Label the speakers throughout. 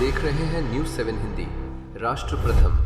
Speaker 1: देख रहे हैं न्यूज 7 हिंदी, राष्ट्र प्रथम।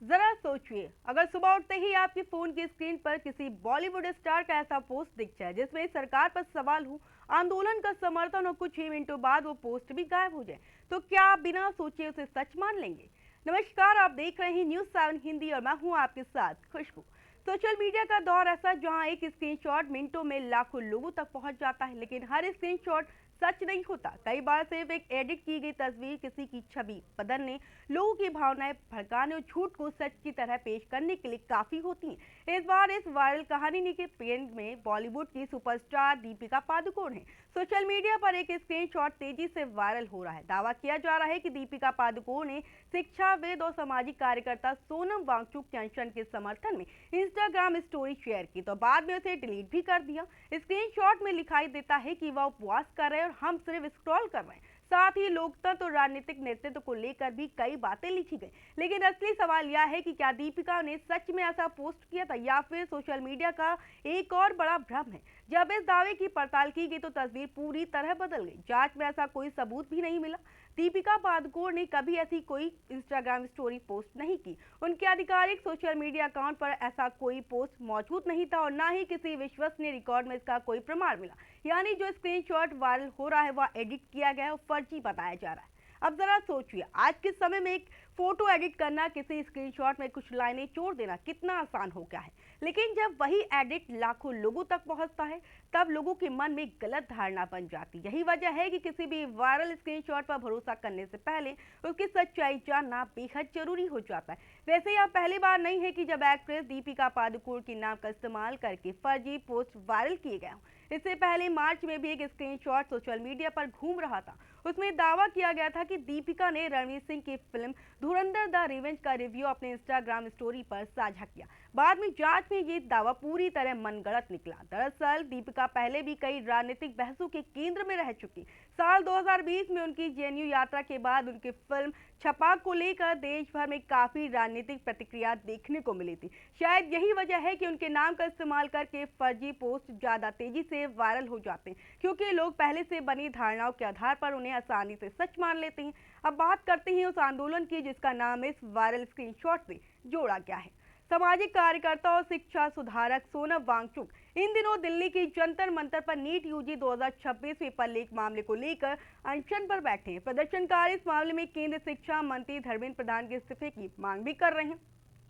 Speaker 2: जरा सोचिए, अगर सुबह उठते ही आपके फोन की स्क्रीन पर किसी बॉलीवुड स्टार का ऐसा पोस्ट दिख जाए जिसमें सरकार पर सवाल हो, आंदोलन का समर्थन और कुछ ही मिनटों बाद वो पोस्ट भी गायब हो जाए, तो क्या आप बिना सोचे उसे सच मान लेंगे? नमस्कार, आप देख रहे हैं न्यूज 7 हिंदी और मैं हूं आपके साथ खुशबू। सोशल मीडिया का दौर ऐसा जहां एक स्क्रीनशॉट मिनटों में लाखों लोगों तक पहुंच जाता है, लेकिन हर स्क्रीनशॉट सच नहीं होता। कई बार सिर्फ एक एडिट की गई तस्वीर किसी की छवि बदलने, लोगों की भावनाएं भड़काने और झूठ को सच की तरह पेश करने के लिए काफी होती हैं। इस बार इस वायरल कहानी के पेन में बॉलीवुड की सुपरस्टार दीपिका पादुकोण है। सोशल मीडिया पर एक स्क्रीनशॉट तेजी से वायरल हो रहा है। दावा किया जा रहा है कि दीपिका पादुकोण ने शिक्षाविद और सामाजिक कार्यकर्ता सोनम वांगचुक के अनशन के समर्थन में इंस्टाग्राम स्टोरी शेयर की, तो बाद में उसे डिलीट भी कर दिया। स्क्रीनशॉट में दिखाई देता है कि वह उपवास कर रहे हैं और हम सिर्फ स्क्रॉल कर रहे हैं। साथ ही लोकतंत्र और राजनीतिक नेतृत्व को लेकर भी कई बातें लिखी गई। लेकिन असली सवाल यह है कि क्या दीपिका ने सच में ऐसा पोस्ट किया था या फिर सोशल मीडिया का एक और बड़ा भ्रम है। जब इस दावे की पड़ताल की गई तो तस्वीर पूरी तरह बदल गई। जांच में ऐसा कोई सबूत भी नहीं मिला। दीपिका पादुकोण ने कभी ऐसी कोई इंस्टाग्राम स्टोरी पोस्ट नहीं की। उनके आधिकारिक सोशल मीडिया अकाउंट पर ऐसा कोई पोस्ट मौजूद नहीं था और न ही किसी विश्वसनीय रिकॉर्ड में इसका कोई प्रमाण मिला। यानी जो स्क्रीनशॉट वायरल हो रहा है वह एडिट किया गया है और फर्जी बताया जा रहा है। अब जरा सोचिए, आज के समय में एक फोटो एडिट करना, किसी स्क्रीनशॉट में कुछ लाइनें जोड़ देना कितना आसान हो गया है। लेकिन जब वही एडिट लाखों लोगों तक पहुंचता है तब लोगों के मन में गलत धारणा बन जाती है। यही वजह है कि किसी भी वायरल स्क्रीनशॉट पर भरोसा करने से पहले उसकी सच्चाई जानना बेहद जरूरी हो जाता है। वैसे यह पहली बार नहीं है कि जब एक्ट्रेस दीपिका पादुकोण के नाम का इस्तेमाल करके फर्जी पोस्ट वायरल किए गए हों। इससे पहले मार्च में भी एक स्क्रीनशॉट सोशल मीडिया पर घूम रहा था। उसमें दावा किया गया था कि दीपिका ने रणवीर सिंह की फिल्म धुरंधर द रिवेंज का रिव्यू अपने इंस्टाग्राम स्टोरी पर साझा किया। बाद में जांच में ये दावा पूरी तरह मनगढ़ंत निकला। दरअसल दीपिका पहले भी कई राजनीतिक बहसों के केंद्र में रह चुकी। साल 2020 में उनकी जेएनयू यात्रा के बाद उनकी फिल्म छपाक को लेकर देश भर में काफी राजनीतिक प्रतिक्रिया देखने को मिली थी। शायद यही वजह है कि उनके नाम का इस्तेमाल करके फर्जी पोस्ट ज्यादा तेजी से वायरल हो जाते हैं, क्योंकि लोग पहले से बनी धारणाओं के आधार पर उन्हें आसानी से सच मान लेते हैं। अब बात करते हैं उस आंदोलन की जिसका नाम इस वायरल स्क्रीनशॉट से जोड़ा गया है। सामाजिक कार्यकर्ता और शिक्षा सुधारक सोनम वांगचुक इन दिनों दिल्ली की जंतर मंतर पर नीट यूजी 2026 पेपर लीक मामले को लेकर अनशन पर बैठे हैं। प्रदर्शनकारी इस मामले में केंद्रीय शिक्षा मंत्री धर्मेंद्र प्रधान के इस्तीफे की मांग भी कर रहे हैं।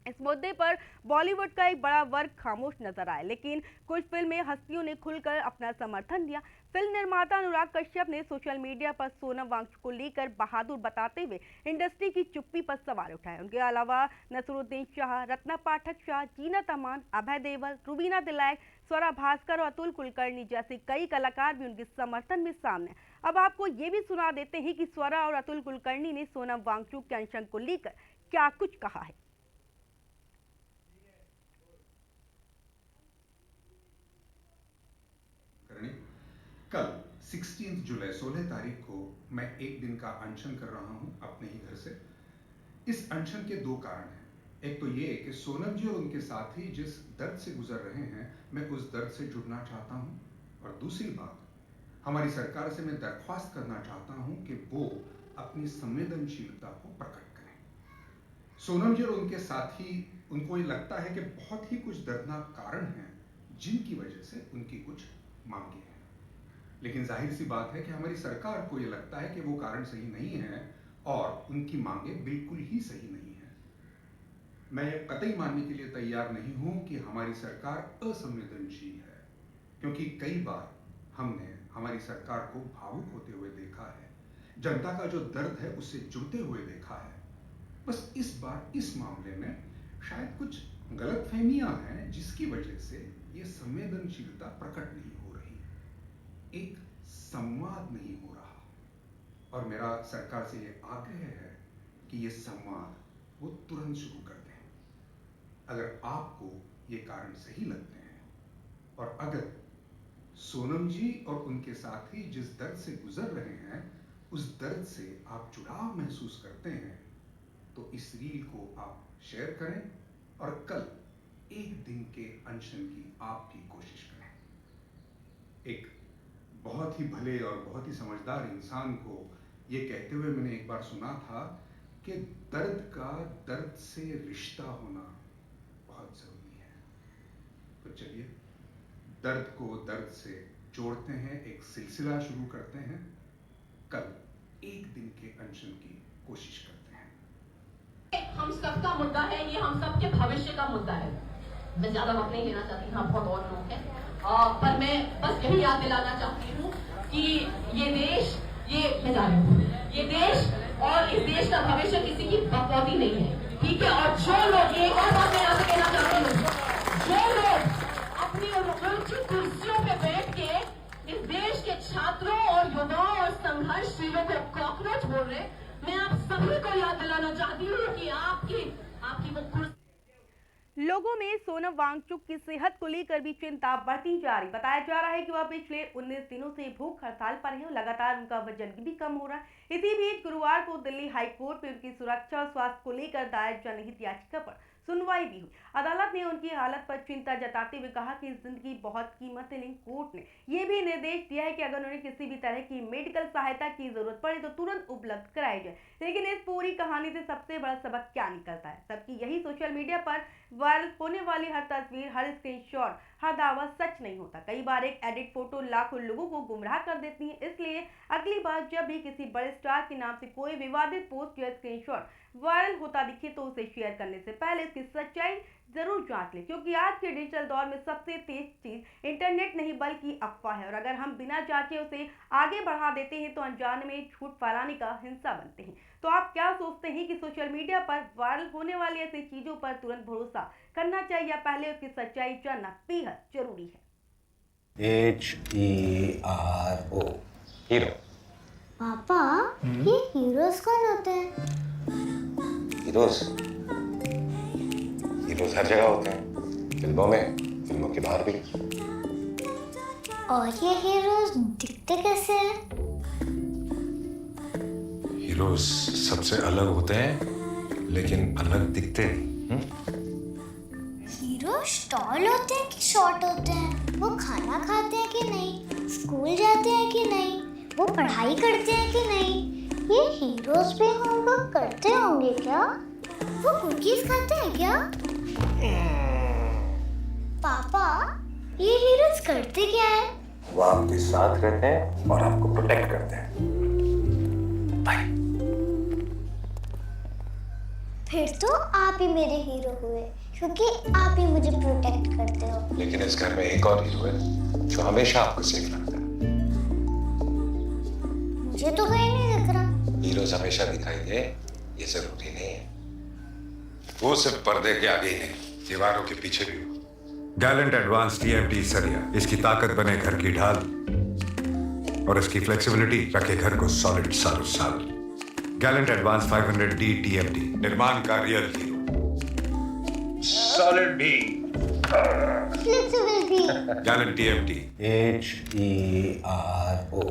Speaker 2: इस मुद्दे पर बॉलीवुड का एक बड़ा वर्ग खामोश नजर आया, लेकिन कुछ फिल्मी हस्तियों ने खुलकर अपना समर्थन दिया। फिल्म निर्माता अनुराग कश्यप ने सोशल मीडिया पर सोनम वांगचुक को लेकर बहादुर बताते हुए इंडस्ट्री की चुप्पी पर सवाल उठाए। उनके अलावा नसरुद्दीन शाह, रत्ना पाठक शाह, जीनत अमान, अभय देओल, रुबीना दिलाइक, स्वरा भास्कर और अतुल कुलकर्णी जैसे कई कलाकार भी उनके समर्थन में सामने। अब आपको ये भी सुना देते हैं कि स्वरा और अतुल कुलकर्णी ने सोनम वांगचुक के अनशन को लेकर क्या कुछ कहा है।
Speaker 3: कल 16 जुलाई 16 तारीख को मैं एक दिन का अनशन कर रहा हूं अपने ही घर से। इस अनशन के दो कारण हैं। एक तो ये कि सोनम जी और उनके साथी जिस दर्द से गुजर रहे हैं, मैं उस दर्द से जुड़ना चाहता हूं। और दूसरी बात, हमारी सरकार से मैं दरख्वास्त करना चाहता हूं कि वो अपनी संवेदनशीलता को प्रकट करें। सोनम जी और उनके साथी, उनको ये लगता है कि बहुत ही कुछ दर्दनाक कारण हैं जिनकी वजह से उनकी कुछ मांगे हैं। लेकिन जाहिर सी बात है कि हमारी सरकार को यह लगता है कि वो कारण सही नहीं है और उनकी मांगे बिल्कुल ही सही नहीं है। मैं ये कतई मानने के लिए तैयार नहीं हूं कि हमारी सरकार असंवेदनशील है, क्योंकि कई बार हमने हमारी सरकार को भावुक होते हुए देखा है, जनता का जो दर्द है उससे जुड़ते हुए देखा है। बस इस बार इस मामले में शायद कुछ गलतफहमियां हैं जिसकी वजह से ये संवेदनशीलता प्रकट नहीं हो रही, एक संवाद नहीं हो रहा। और मेरा सरकार से ये आग्रह है कि ये संवाद वो तुरंत शुरू कर दें। अगर आपको ये कारण सही लगते हैं और अगर सोनम जी और उनके साथी जिस दर्द से गुजर रहे हैं उस दर्द से आप जुड़ाव महसूस करते हैं, तो इस रील को आप शेयर करें और कल एक दिन के अनशन की आप भी कोशिश करें। एक बहुत बहुत ही भले और बहुत ही समझदार इंसान को ये कहते हुए मैंने एक बार सुना था कि दर्द का दर्द से रिश्ता होना बहुत जरूरी है। तो चलिए दर्द को दर्द से जोड़ते हैं, एक सिलसिला शुरू करते हैं। कल एक दिन के अनशन की कोशिश करते हैं।
Speaker 4: हम सबका मुद्दा है, ये हम सबके भविष्य का मुद्दा है। मैं ज्यादा वक्त नहीं लेना चाहती, हाँ बहुत और लोग हैं, पर मैं बस यही याद दिलाना चाहती हूँ कि ये देश, ये देश और इस देश का भविष्य किसी की बकौती नहीं है, ठीक है। और जो लोग, एक और बात मैं यहाँ से कहना चाहती हूँ, जो लोग अपनी ऊंची कुर्सियों पे बैठ के इस देश के छात्रों और युवाओं और संघर्षशीलों को कॉकरोच बोल रहे, मैं आप सभी को याद दिलाना चाहती हूँ कि आपकी वो कुर्सी।
Speaker 2: लोगों में सोनम वांगचुक की सेहत को लेकर भी चिंता बढ़ती जा रही। बताया जा रहा है कि वह पिछले 19 दिनों से भूख हड़ताल पर है। लगातार उनका वजन भी कम हो रहा है। इसी बीच गुरुवार को दिल्ली हाई कोर्ट में उनकी सुरक्षा और स्वास्थ्य को लेकर दायर जनहित याचिका पर सुनवाई भी हुई। अदालत ने उनकी हालत पर चिंता जताते हुए कहा कि जिंदगी बहुत कीमत है, लेकिन कोर्ट ने यह भी निर्देश दिया है कि अगर उन्हें किसी भी तरह की मेडिकल सहायता की जरूरत पड़े तो तुरंत उपलब्ध कराई जाए। लेकिन इस पूरी कहानी से सबसे बड़ा सबक क्या निकलता है? सबकी यही सोशल मीडिया पर वायरल होने वाली हर तस्वीर, हर स्क्रीनशॉट, हर दावा सच नहीं होता। कई बार एक एडिट फोटो लाखों लोगों को गुमराह कर देती है। इसलिए अगली बार जब भी किसी बड़े स्टार के नाम से कोई विवादित पोस्ट या स्क्रीनशॉट वायरल होता दिखे तो उसे शेयर करने से पहले इसकी सच्चाई जरूर जांच लें, क्योंकि आज के डिजिटल दौर में सबसे तेज चीज इंटरनेट नहीं बल्कि अफवाह है। और अगर हम बिना जांचे उसे आगे बढ़ा देते हैं तो अनजाने में झूठ फैलाने का हिस्सा बनते हैं। तो आप क्या सोचते हैं कि सोशल मीडिया पर वायरल होने वाली ऐसी चीजों पर तुरंत भरोसा करना चाहिए या पहले उसकी सच्चाई जानना बेहद जरूरी है?
Speaker 5: HERO hero.
Speaker 6: पापा, ये हीरोज कौन होते हैं?
Speaker 5: हीरोज हर जगह होते हैं, फिल्मों में, फिल्मों के बाहर भी।
Speaker 6: और ये हीरोज दिखते कैसे हैं?
Speaker 5: हीरोज सबसे अलग होते हैं लेकिन अलग दिखते नहीं।
Speaker 6: हीरो टॉल होते हैं कि शॉर्ट होते हैं? वो खाना खाते हैं कि नहीं? स्कूल जाते हैं कि नहीं? वो पढ़ाई करते हैं कि नहीं? ये हीरोज भी होमवर्क करते होंगे क्या? वो कुकीज खाते हैं क्या? पापा, ये हीरोज करते क्या है?
Speaker 5: वो आपके साथ रहते हैं और आपको प्रोटेक्ट करते हैं। बाय।
Speaker 6: फिर तो आप ही मेरे हीरो हुए, क्योंकि आप ही मुझे प्रोटेक्ट करते हो।
Speaker 5: लेकिन इस घर में एक और हीरो है जो हमेशा आपको सेफ रखता है।
Speaker 6: मुझे तो कहीं नहीं दिख रहा।
Speaker 5: हीरोज हमेशा दिखाई दे ये जरूरी नहीं है। वो सिर्फ पर्दे के आगे ही नहीं, दीवारों के पीछे भी हो।
Speaker 7: गैलेंट एडवांस TMT सरिया, इसकी ताकत बने घर की ढाल और इसकी फ्लेक्सिबिलिटी रखे घर को सॉलिड सालों साल। गैलेंट एडवांस 500D TMT, निर्माण का रियल हीरो।
Speaker 5: सॉलिड भी।
Speaker 6: फ्लेक्सिबिलिटी।
Speaker 7: Gallant TMT।
Speaker 5: HERO